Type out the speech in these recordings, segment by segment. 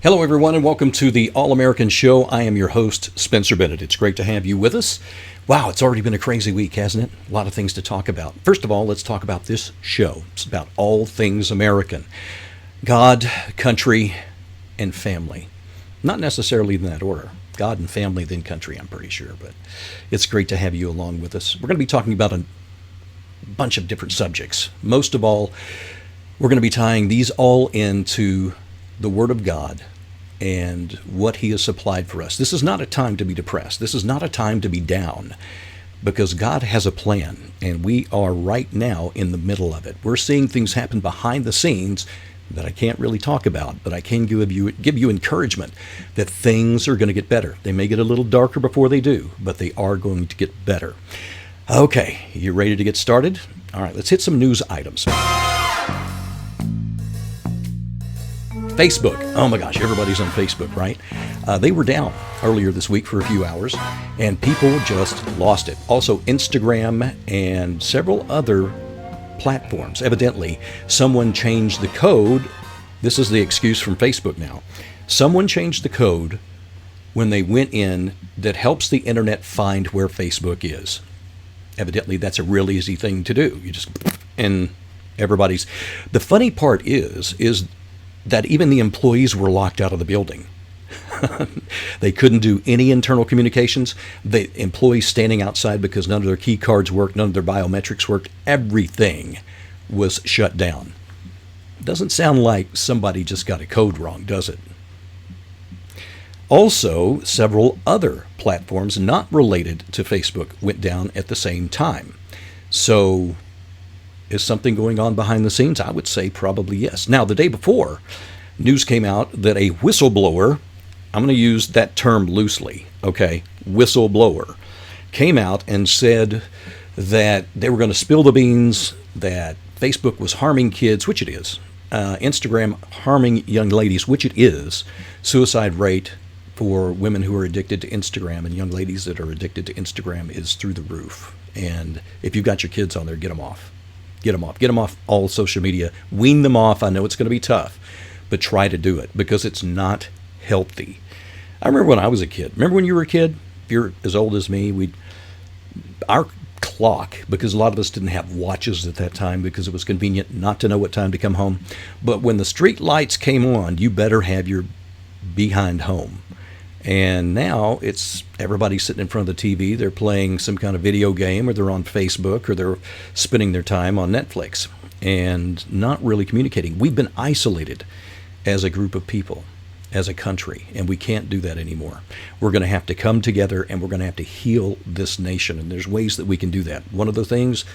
Hello, everyone, and welcome to the All-American Show. I am your host, Spencer Bennett. It's great to have you with us. Wow, it's already been a crazy week, hasn't it? A lot of things to talk about. First of all, let's talk about this show. It's about all things American. God, country, and family. Not necessarily in that order. God and family, then country, I'm pretty sure. But it's great to have you along with us. We're going to be talking about a bunch of different subjects. Most of all, we're going to be tying these all into the Word of God and what He has supplied for us. This is not a time to be depressed. This is not a time to be down, because God has a plan, and we are right now in the middle of it. We're seeing things happen behind the scenes that I can't really talk about, but I can give you encouragement that things are going to get better. They may get a little darker before they do, but they are going to get better. Okay, you ready to get started? All right, let's hit some news items. Facebook. Oh my gosh, everybody's on Facebook, right? They were down earlier this week for a few hours, and people just lost it. Also, Instagram and several other platforms. Evidently, someone changed the code. This is the excuse from Facebook now. Someone changed the code when they went in that helps the internet find where Facebook is. Evidently, that's a real easy thing to do. You just, and everybody's. The funny part is that even the employees were locked out of the building. They couldn't do any internal communications. The employees standing outside because none of their key cards worked, none of their biometrics worked. Everything was shut down. Doesn't sound like somebody just got a code wrong, does it? Also, several other platforms not related to Facebook went down at the same time. So, is something going on behind the scenes? I would say probably yes. Now, the day before, news came out that a whistleblower, I'm going to use that term loosely, okay, whistleblower, came out and said that they were going to spill the beans, that Facebook was harming kids, which it is, Instagram harming young ladies, which it is, suicide rate for women who are addicted to Instagram and young ladies that are addicted to Instagram is through the roof. And if you've got your kids on there, get them off. Get them off. Get them off all social media. Wean them off. I know it's going to be tough, but try to do it because it's not healthy. I remember when I was a kid. Remember when you were a kid? If you're as old as me, our clock, because a lot of us didn't have watches at that time because it was convenient not to know what time to come home. But when the street lights came on, you better have your behind home. And now it's everybody sitting in front of the TV. They're playing some kind of video game, or they're on Facebook, or they're spending their time on Netflix and not really communicating. We've been isolated as a group of people, as a country, and we can't do that anymore. We're going to have to come together, and we're going to have to heal this nation, and there's ways that we can do that. One of the things,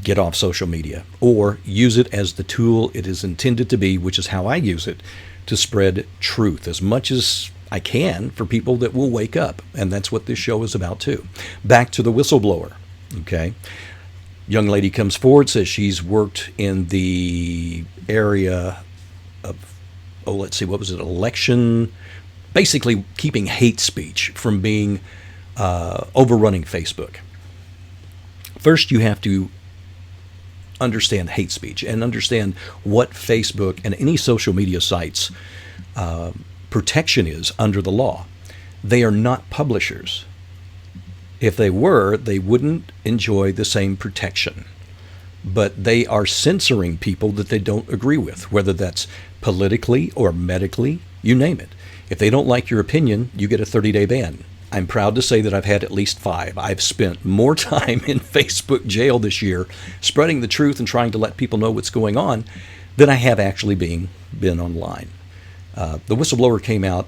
get off social media, or use it as the tool it is intended to be, which is how I use it, to spread truth as much as I can for people that will wake up. And that's what this show is about too. Back to the whistleblower. Okay. Young lady comes forward, says she's worked in the area of, election, basically keeping hate speech from being overrunning Facebook. First, you have to understand hate speech and understand what Facebook and any social media sites protection is under the law. They are not publishers. If they were, they wouldn't enjoy the same protection. But they are censoring people that they don't agree with, whether that's politically or medically, you name it. If they don't like your opinion, you get a 30-day ban. I'm proud to say that I've had at least 5. I've spent more time in Facebook jail this year spreading the truth and trying to let people know what's going on than I have actually been online. The whistleblower came out,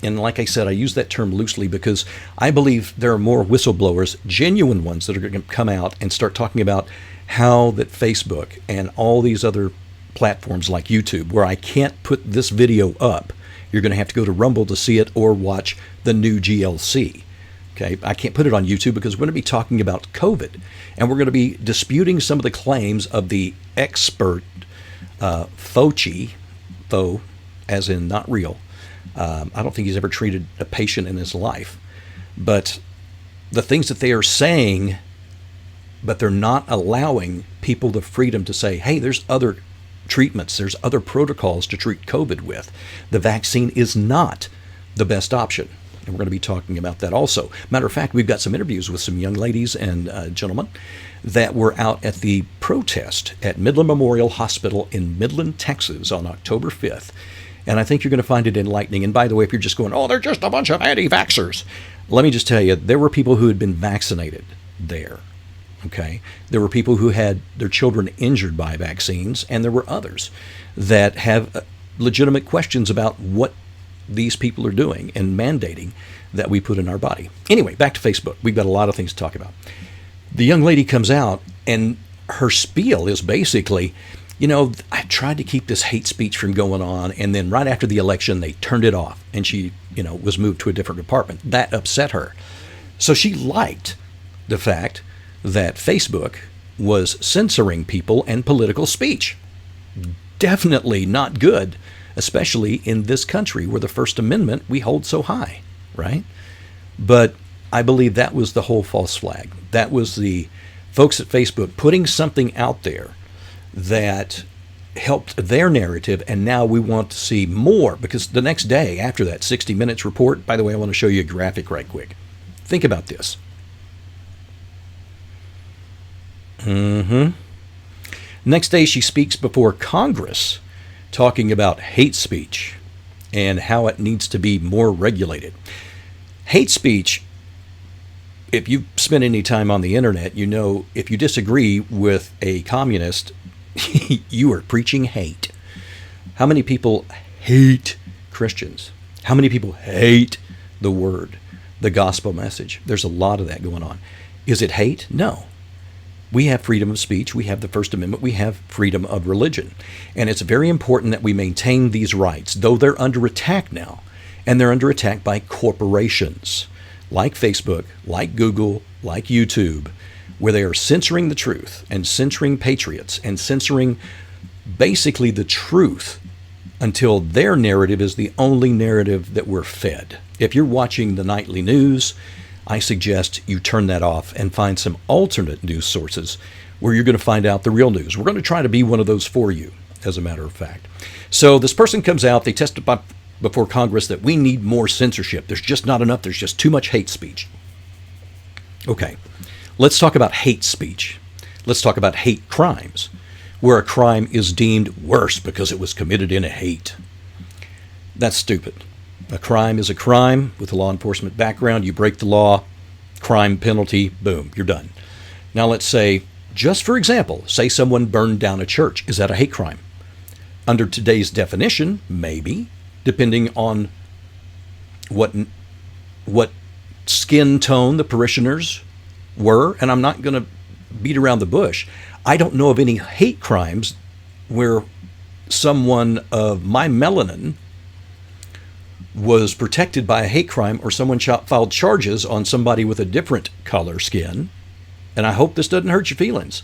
and like I said, I use that term loosely because I believe there are more whistleblowers, genuine ones, that are going to come out and start talking about how that Facebook and all these other platforms like YouTube, where I can't put this video up, you're going to have to go to Rumble to see it or watch the new GLC. Okay, I can't put it on YouTube because we're going to be talking about COVID, and we're going to be disputing some of the claims of the expert Fauci, as in not real. I don't think he's ever treated a patient in his life. But the things that they are saying, but they're not allowing people the freedom to say, hey, there's other treatments. There's other protocols to treat COVID with. The vaccine is not the best option. And we're going to be talking about that also. Matter of fact, we've got some interviews with some young ladies and gentlemen that were out at the protest at Midland Memorial Hospital in Midland, Texas on October 5th. And I think you're going to find it enlightening. And by the way, if you're just going, oh, they're just a bunch of anti-vaxxers, let me just tell you, there were people who had been vaccinated there. Okay? There were people who had their children injured by vaccines, and there were others that have legitimate questions about what these people are doing and mandating that we put in our body. Anyway, back to Facebook. We've got a lot of things to talk about. The young lady comes out, and her spiel is basically, I tried to keep this hate speech from going on, and then right after the election, they turned it off, and she, was moved to a different department. That upset her. So she liked the fact that Facebook was censoring people and political speech. Definitely not good, especially in this country where the First Amendment we hold so high, right? But I believe that was the whole false flag. That was the folks at Facebook putting something out there that helped their narrative, and now we want to see more, because the next day after that 60 Minutes report, by the way, I want to show you a graphic right quick. Think about this. Next day she speaks before Congress talking about hate speech and how it needs to be more regulated. Hate speech, if you've spent any time on the internet, if you disagree with a communist, you are preaching hate. How many people hate Christians? How many people hate the word, the gospel message? There's a lot of that going on. Is it hate? No. We have freedom of speech. We have the First Amendment. We have freedom of religion. And it's very important that we maintain these rights, though they're under attack now. And they're under attack by corporations like Facebook, like Google, like YouTube, where they are censoring the truth and censoring patriots and censoring basically the truth until their narrative is the only narrative that we're fed. If you're watching the nightly news, I suggest you turn that off and find some alternate news sources where you're going to find out the real news. We're going to try to be one of those for you, as a matter of fact. So this person comes out, they testify before Congress that we need more censorship. There's just not enough. There's just too much hate speech. Okay, let's talk about hate speech. Let's talk about hate crimes, where a crime is deemed worse because it was committed in hate. That's stupid. A crime is a crime with a law enforcement background. You break the law, crime penalty, boom, you're done. Now let's say, just for example, say someone burned down a church. Is that a hate crime? Under today's definition, maybe, depending on what skin tone the parishioners were. And I'm not going to beat around the bush. I don't know of any hate crimes where someone of my melanin was protected by a hate crime, or someone filed charges on somebody with a different color skin. And I hope this doesn't hurt your feelings.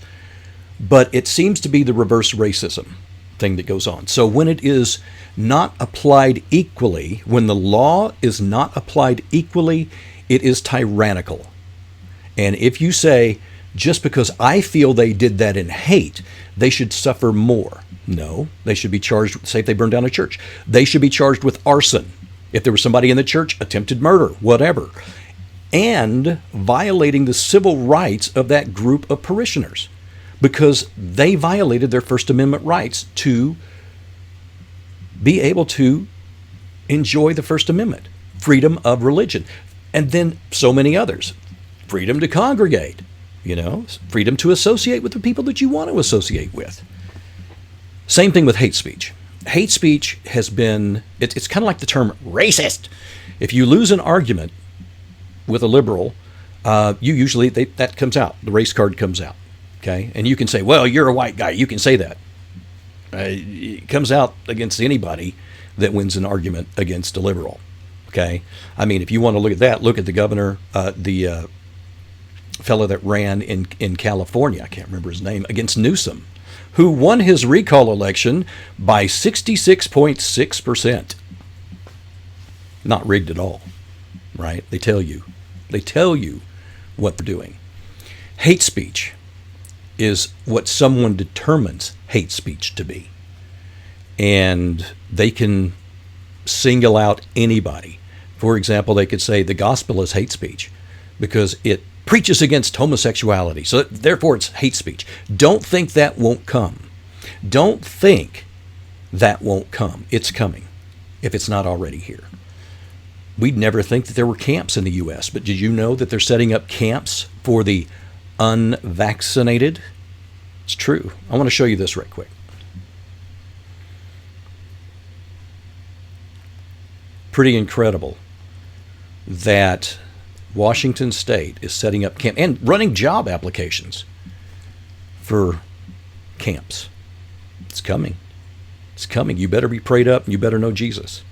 But it seems to be the reverse racism thing that goes on. So when it is not applied equally, when the law is not applied equally, it is tyrannical. And if you say, just because I feel they did that in hate, they should suffer more. No, they should be charged, say if they burned down a church, they should be charged with arson. If there was somebody in the church, attempted murder, whatever, and violating the civil rights of that group of parishioners, because they violated their First Amendment rights to be able to enjoy the First Amendment, freedom of religion, and then so many others, freedom to congregate, freedom to associate with the people that you want to associate with. Same thing with hate speech. Hate speech has been, it's kind of like the term racist. If you lose an argument with a liberal, you usually, that comes out. The race card comes out. Okay? And you can say, well, you're a white guy. You can say that. It comes out against anybody that wins an argument against a liberal. Okay? I mean, if you want to look at that, look at the governor, the fellow that ran in California, I can't remember his name, against Newsom, who won his recall election by 66.6%. Not rigged at all, right? They tell you what they're doing. Hate speech is what someone determines hate speech to be. and they can single out anybody. For example, they could say the gospel is hate speech because it preaches against homosexuality. So therefore it's hate speech. Don't think that won't come. Don't think that won't come. It's coming if it's not already here. We'd never think that there were camps in the U.S., but did you know that they're setting up camps for the unvaccinated? It's true. I want to show you this right quick. Pretty incredible that Washington State is setting up camp and running job applications for camps. It's coming. It's coming. You better be prayed up and you better know Jesus.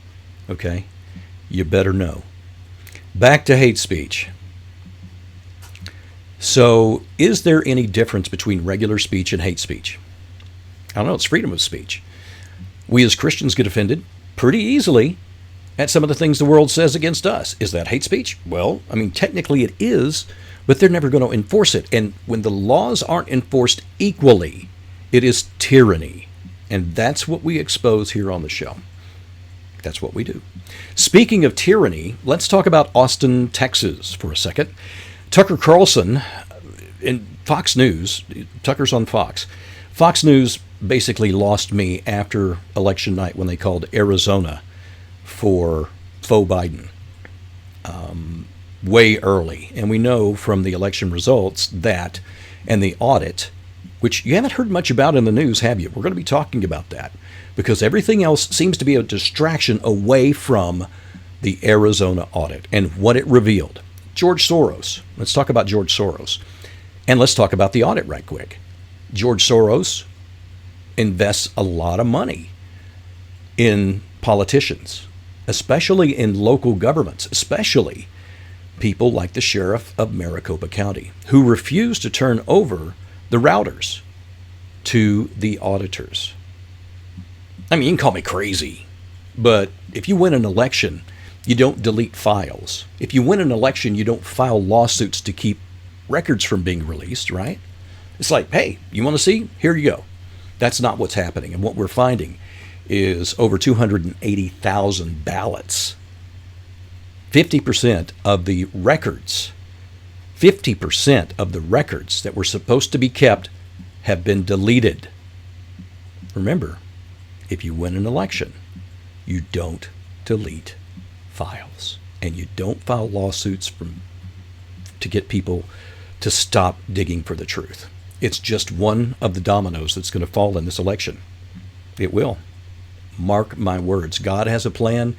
Okay? You better know. Back to hate speech. So, is there any difference between regular speech and hate speech? I don't know. It's freedom of speech. We as Christians get offended pretty easily at some of the things the world says against us. Is that hate speech? Well, I mean, technically it is, but they're never going to enforce it. And when the laws aren't enforced equally, it is tyranny. And that's what we expose here on the show. That's what we do. Speaking of tyranny, let's talk about Austin, Texas for a second. Tucker Carlson in Fox News, Tucker's on Fox. Fox News basically lost me after election night when they called Arizona for faux Biden way early. And we know from the election results that, and the audit, which you haven't heard much about in the news, have you? We're going to be talking about that because everything else seems to be a distraction away from the Arizona audit and what it revealed. George Soros. Let's talk about George Soros. And let's talk about the audit right quick. George Soros invests a lot of money in politicians, especially in local governments, especially people like the sheriff of Maricopa County, who refuse to turn over the routers to the auditors. I mean, you can call me crazy, but if you win an election, you don't delete files. If you win an election, you don't file lawsuits to keep records from being released, right? It's like, hey, you want to see? Here you go. That's not what's happening. And what we're finding is over 280,000 ballots. 50% of the records, 50% of the records that were supposed to be kept have been deleted. Remember, if you win an election, you don't delete files. And you don't file lawsuits to get people to stop digging for the truth. It's just one of the dominoes that's going to fall in this election. It will. Mark my words. God has a plan,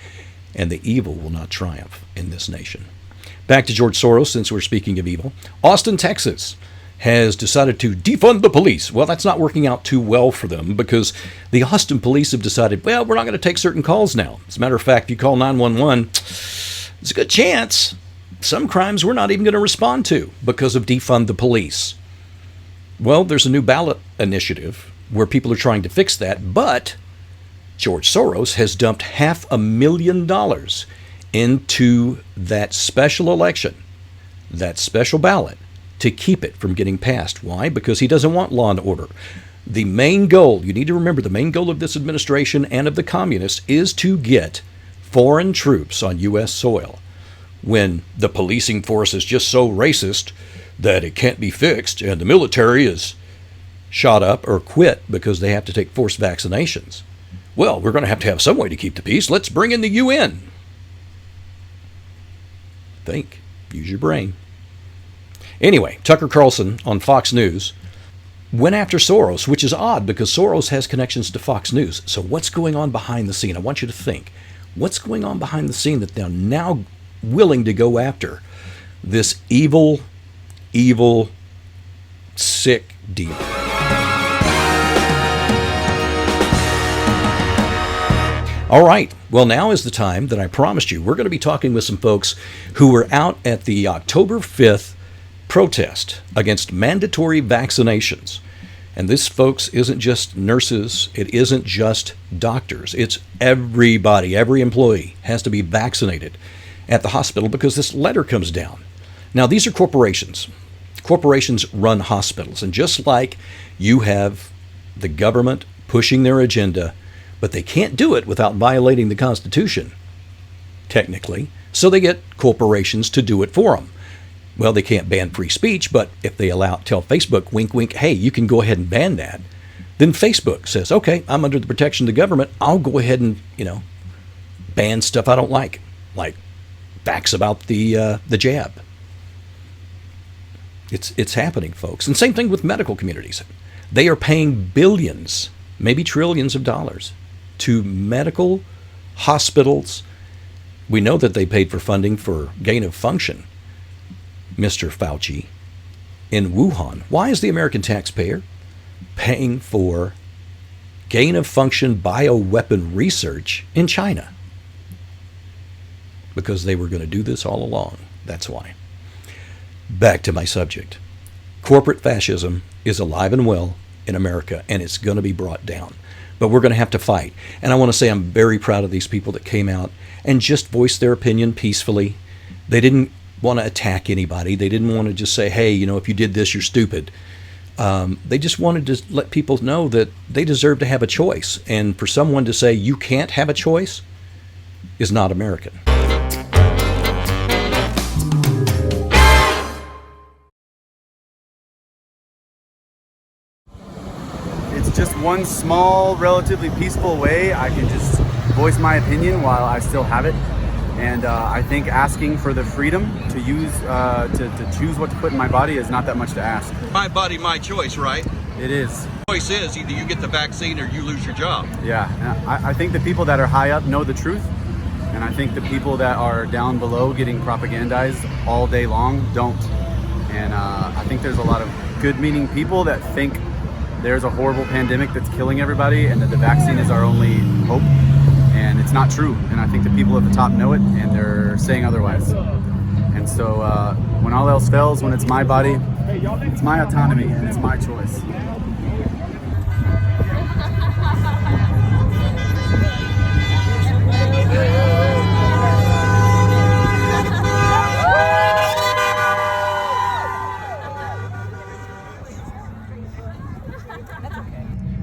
and the evil will not triumph in this nation. Back to George Soros, since we're speaking of evil. Austin, Texas has decided to defund the police. Well, that's not working out too well for them because the Austin police have decided, well, we're not going to take certain calls now. As a matter of fact, if you call 911, there's a good chance some crimes we're not even going to respond to because of defund the police. Well, there's a new ballot initiative where people are trying to fix that, but George Soros has dumped $500,000 into that special election, that special ballot, to keep it from getting passed. Why? Because he doesn't want law and order. The main goal, you need to remember, the main goal of this administration and of the communists is to get foreign troops on U.S. soil. When the policing force is just so racist that it can't be fixed and the military is shot up or quit because they have to take forced vaccinations. Well, we're going to have some way to keep the peace. Let's bring in the UN. Think. Use your brain. Anyway, Tucker Carlson on Fox News went after Soros, which is odd because Soros has connections to Fox News. So what's going on behind the scene? I want you to think. What's going on behind the scene that they're now willing to go after this evil, sick demon? All right. Well, now is the time that I promised you. We're going to be talking with some folks who were out at the October 5th protest against mandatory vaccinations. And this, folks, isn't just nurses. It isn't just doctors. It's everybody. Every employee has to be vaccinated at the hospital because this letter comes down. Now, these are corporations. Corporations run hospitals. And just like you have the government pushing their agenda, But they can't do it without violating the Constitution, technically. So they get corporations to do it for them. Well, they can't ban free speech, but if they tell Facebook, wink, wink, hey, you can go ahead and ban that, then Facebook says, okay, I'm under the protection of the government. I'll go ahead and, ban stuff I don't like facts about the jab. It's happening, folks. And same thing with medical communities. They are paying billions, maybe trillions of dollars to medical hospitals. We know that they paid for funding for gain of function, Mr. Fauci, in Wuhan. Why is the American taxpayer paying for gain of function bioweapon research in China? Because they were going to do this all along. That's why. Back to my subject. Corporate fascism is alive and well in America, and it's going to be brought down. But we're going to have to fight. And I want to say I'm very proud of these people that came out and just voiced their opinion peacefully. They didn't want to attack anybody. They didn't want to just say, hey, if you did this, you're stupid. They just wanted to let people know that they deserve to have a choice. And for someone to say you can't have a choice is not American. It's just one small, relatively peaceful way I can just voice my opinion while I still have it. And I think asking for the freedom to use, to choose what to put in my body is not that much to ask. My body, my choice, right? It is. The choice is either you get the vaccine or you lose your job. Yeah, I think the people that are high up know the truth. And I think the people that are down below getting propagandized all day long don't. And I think there's a lot of good-meaning people that think there's a horrible pandemic that's killing everybody and that the vaccine is our only hope. And it's not true. And I think the people at the top know it, and they're saying otherwise. And so when all else fails, when it's my body, it's my autonomy and it's my choice.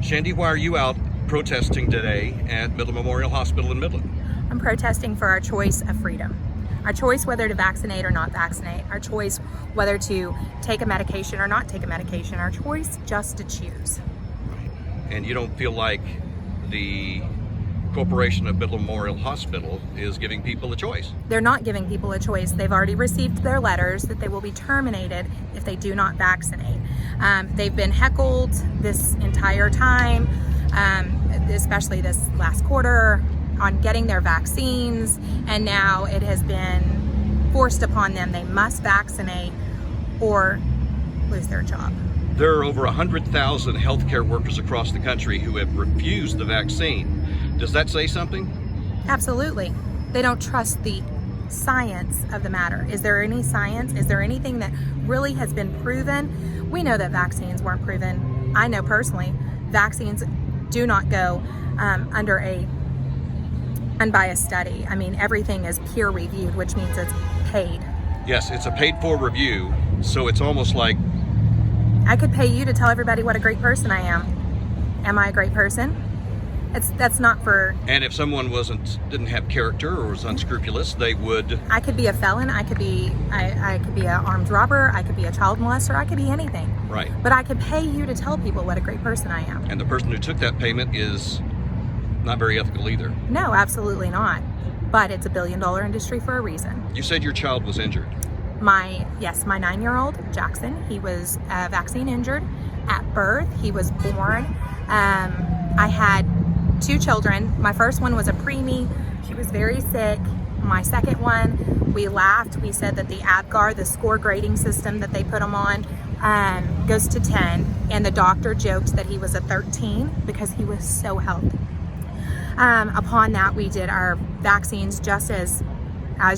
Shandy, why are you out protesting today at Midland Memorial Hospital in Midland? I'm protesting for our choice of freedom. Our choice whether to vaccinate or not vaccinate. Our choice whether to take a medication or not take a medication. Our choice just to choose. And you don't feel like the corporation of Midland Memorial Hospital is giving people a choice? They're not giving people a choice. They've already received their letters that they will be terminated if they do not vaccinate. They've been heckled this entire time, especially this last quarter, on getting their vaccines, and now it has been forced upon them. They must vaccinate or lose their job. There are over 100,000 healthcare workers across the country who have refused the vaccine. Does that say something? Absolutely. They don't trust the science of the matter. Is there any science? Is there anything that really has been proven? We know that vaccines weren't proven. I know personally, vaccines do not go under a unbiased study. I mean, everything is peer reviewed, which means it's paid. Yes, it's a paid for review, so it's almost like I could pay you to tell everybody what a great person I am. Am I a great person? That's not for... And if someone didn't have character or was unscrupulous, they would... I could be a felon, I could be an armed robber, I could be a child molester, I could be anything. Right. But I could pay you to tell people what a great person I am. And the person who took that payment is not very ethical either. No, absolutely not. But it's $1 billion industry for a reason. You said your child was injured. My 9-year-old, Jackson, he was vaccine injured at birth. He was born. I had 2 children. My first one was a preemie. She was very sick. My second one, we laughed. We said that the ABGAR, the score grading system that they put him on, goes to 10. And the doctor joked that he was a 13 because he was so healthy. Upon that, we did our vaccines just as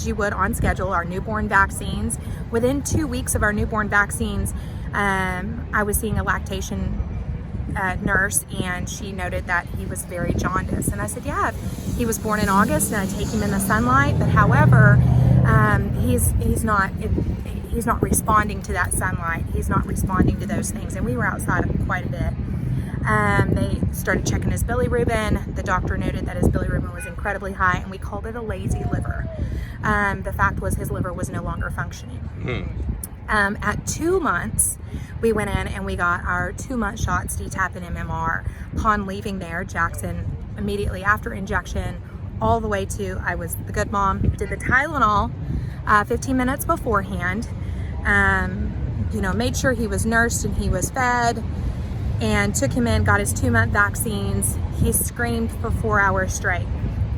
you would on schedule, our newborn vaccines. Within 2 weeks of our newborn vaccines, I was seeing a lactation nurse, and she noted that he was very jaundiced. And I said, yeah, he was born in August, and I take him in the sunlight, but however, he's not responding to that sunlight. He's not responding to those things, and we were outside quite a bit. They started checking his bilirubin. The doctor noted that his bilirubin was incredibly high, and we called it a lazy liver. The fact was his liver was no longer functioning. At 2 months, we went in and we got our 2-month shots, DTaP and MMR. Upon leaving there, Jackson, immediately after injection, all the way to, I was the good mom, did the Tylenol 15 minutes beforehand, made sure he was nursed and he was fed, and took him in, got his 2-month vaccines. He screamed for 4 hours straight.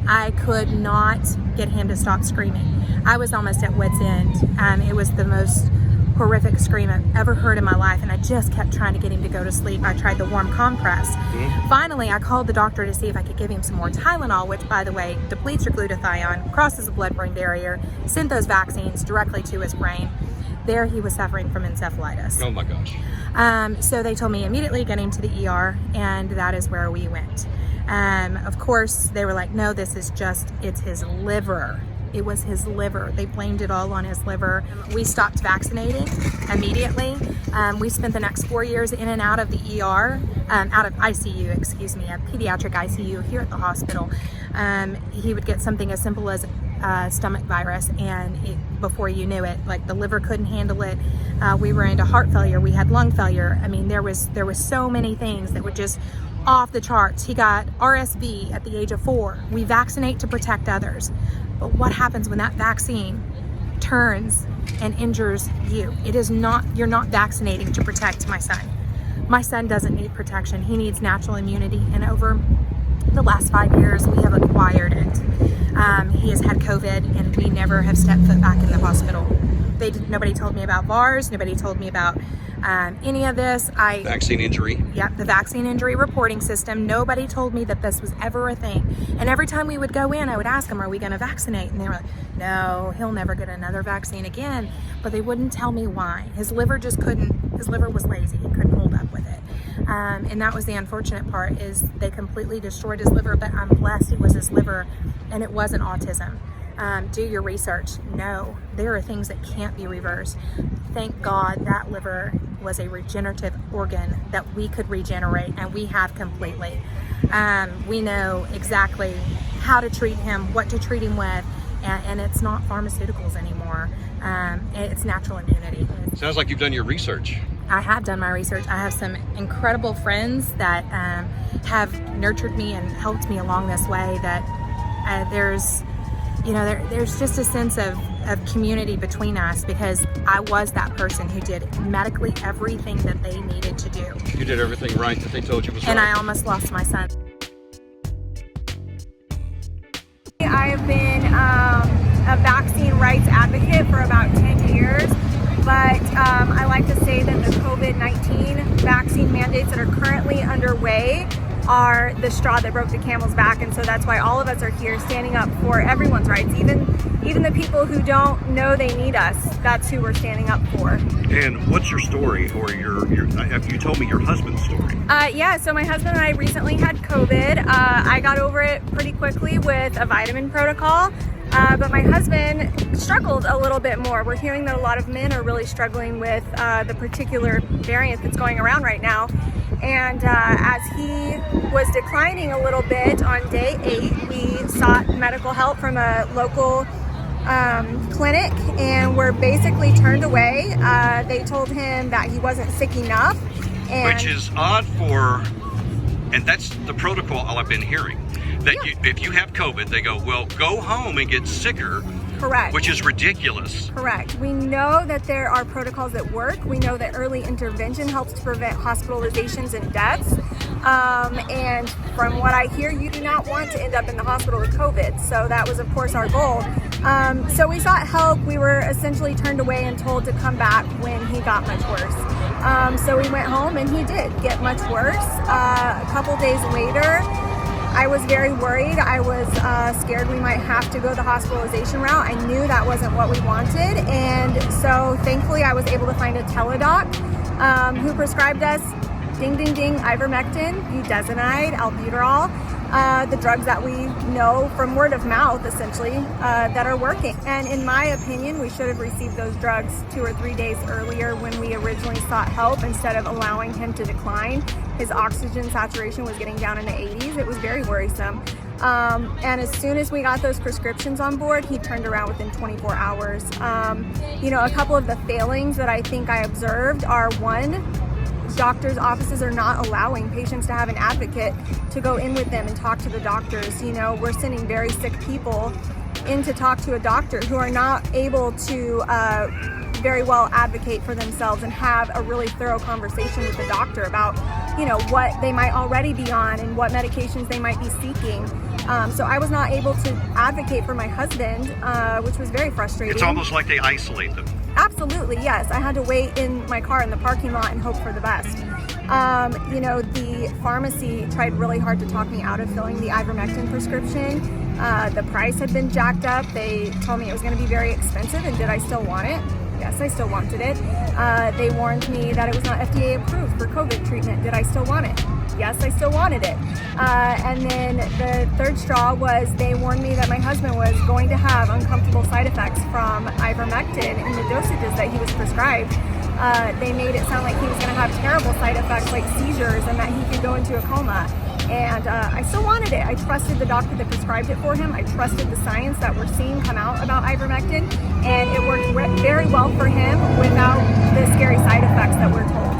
I could not get him to stop screaming. I was almost at wit's end. It was the most horrific scream I've ever heard in my life, and I just kept trying to get him to go to sleep. I tried the warm compress. Finally, I called the doctor to see if I could give him some more Tylenol, which, by the way, depletes your glutathione, crosses the blood-brain barrier, sent those vaccines directly to his brain. There he was suffering from encephalitis. Oh my gosh. So they told me immediately get him to the ER, and that is where we went. Of course, they were like, no, it's his liver. It was his liver. They blamed it all on his liver. We stopped vaccinating immediately. We spent the next 4 years in and out of the ER, out of ICU, a pediatric ICU here at the hospital. He would get something as simple as stomach virus, and before you knew it, like the liver couldn't handle it. We were into heart failure. We had lung failure. I mean, there was so many things that were just off the charts. He got RSV at the age of 4. We vaccinate to protect others. But what happens when that vaccine turns and injures you? You're not vaccinating to protect my son. My son doesn't need protection. He needs natural immunity. And over the last 5 years, we have acquired it. He has had COVID, and we never have stepped foot back in the hospital. Nobody told me about VARs. Nobody told me about any of this. Vaccine injury. Yep, the vaccine injury reporting system. Nobody told me that this was ever a thing. And every time we would go in, I would ask them, are we going to vaccinate? And they were like, no, he'll never get another vaccine again. But they wouldn't tell me why. His liver was lazy. He couldn't hold up with it. And that was the unfortunate part, is they completely destroyed his liver. But I'm blessed it was his liver and it wasn't autism. Do your research. No, there are things that can't be reversed. Thank God that liver was a regenerative organ that we could regenerate, and we have completely. We know exactly how to treat him, what to treat him with, and it's not pharmaceuticals anymore. It's natural immunity. Sounds like you've done your research. I have done my research. I have some incredible friends that have nurtured me and helped me along this way. That there's just a sense of community between us, because I was that person who did medically everything that they needed to do. You did everything right that they told you was right. And I almost lost my son. I have been a vaccine rights advocate for about 10 years, but I like to say that the COVID-19 vaccine mandates that are currently underway are the straw that broke the camel's back, and so that's why all of us are here standing up for everyone's rights, even the people who don't know they need us. That's who we're standing up for. And what's your story, or you told me your husband's story? So my husband and I recently had COVID. I got over it pretty quickly with a vitamin protocol, but my husband struggled a little bit more. We're hearing that a lot of men are really struggling with the particular variant that's going around right now. And as he was declining a little bit on day 8, we sought medical help from a local clinic, and were basically turned away. They told him that he wasn't sick enough. Which is odd and that's the protocol I've been hearing. That if you have COVID, they go, well, go home and get sicker. Correct. Which is ridiculous. Correct. We know that there are protocols that work. We know that early intervention helps to prevent hospitalizations and deaths. And from what I hear, you do not want to end up in the hospital with COVID. So that was, of course, our goal. So we sought help. We were essentially turned away and told to come back when he got much worse. So we went home, and he did get much worse. A couple days later, I was very worried. I was scared we might have to go the hospitalization route. I knew that wasn't what we wanted. And so thankfully I was able to find a teledoc who prescribed us ding, ding, ding, ivermectin, budesonide, albuterol, the drugs that we know from word of mouth, essentially, that are working. And in my opinion, we should have received those drugs 2 or 3 days earlier when we originally sought help, instead of allowing him to decline. His oxygen saturation was getting down in the 80s. It was very worrisome. And as soon as we got those prescriptions on board, he turned around within 24 hours. A couple of the failings that I think I observed are, one, doctors' offices are not allowing patients to have an advocate to go in with them and talk to the doctors. We're sending very sick people in to talk to a doctor who are not able to very well advocate for themselves and have a really thorough conversation with the doctor about, what they might already be on and what medications they might be seeking. So I was not able to advocate for my husband, which was very frustrating. It's almost like they isolate them. Absolutely, yes. I had to wait in my car in the parking lot and hope for the best. The pharmacy tried really hard to talk me out of filling the ivermectin prescription. The price had been jacked up. They told me it was going to be very expensive, and did I still want it? Yes, I still wanted it. They warned me that it was not FDA approved for COVID treatment. Did I still want it? Yes, I still wanted it. And then the third straw was they warned me that my husband was going to have uncomfortable side effects from ivermectin in the dosages that he was prescribed. They made it sound like he was going to have terrible side effects like seizures and that he could go into a coma. And I still wanted it. I trusted the doctor that prescribed it for him. I trusted the science that we're seeing come out about ivermectin, and it worked very well for him without the scary side effects that we're told.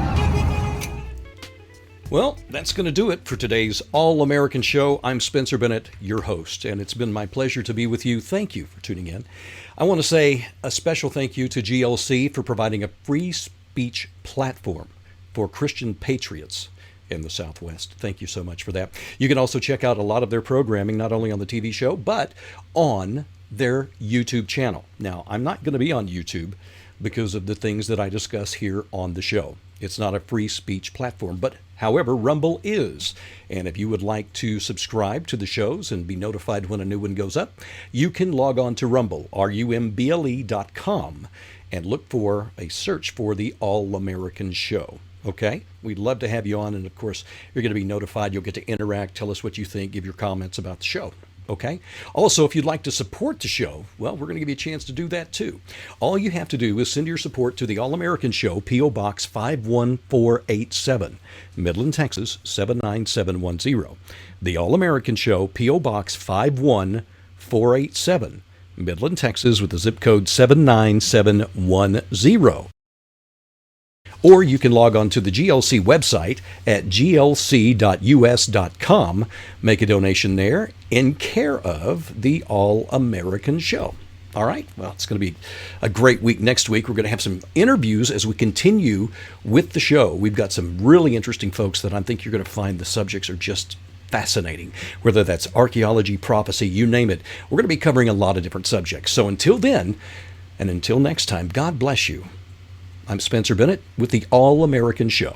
Well, that's going to do it for today's All-American Show. I'm Spencer Bennett, your host, and it's been my pleasure to be with you. Thank you for tuning in. I want to say a special thank you to GLC for providing a free speech platform for Christian patriots in the Southwest. Thank you so much for that. You can also check out a lot of their programming, not only on the TV show, but on their YouTube channel. Now, I'm not going to be on YouTube because of the things that I discuss here on the show. It's not a free speech platform, but however, Rumble is. And if you would like to subscribe to the shows and be notified when a new one goes up, you can log on to Rumble, rumble.com, and look for a search for the All-American Show. Okay? We'd love to have you on, and of course, you're going to be notified. You'll get to interact, tell us what you think, give your comments about the show. Okay? Also, if you'd like to support the show, well, we're going to give you a chance to do that too. All you have to do is send your support to the All-American Show, P.O. Box 51487, Midland, Texas 79710. The All-American Show, P.O. Box 51487, Midland, Texas, with the zip code 79710. Or you can log on to the GLC website at glc.us.com, make a donation there in care of the All-American Show. All right? Well, it's going to be a great week next week. We're going to have some interviews as we continue with the show. We've got some really interesting folks that I think you're going to find the subjects are just fascinating, whether that's archaeology, prophecy, you name it. We're going to be covering a lot of different subjects. So until then, and until next time, God bless you. I'm Spencer Bennett with the All-American Show.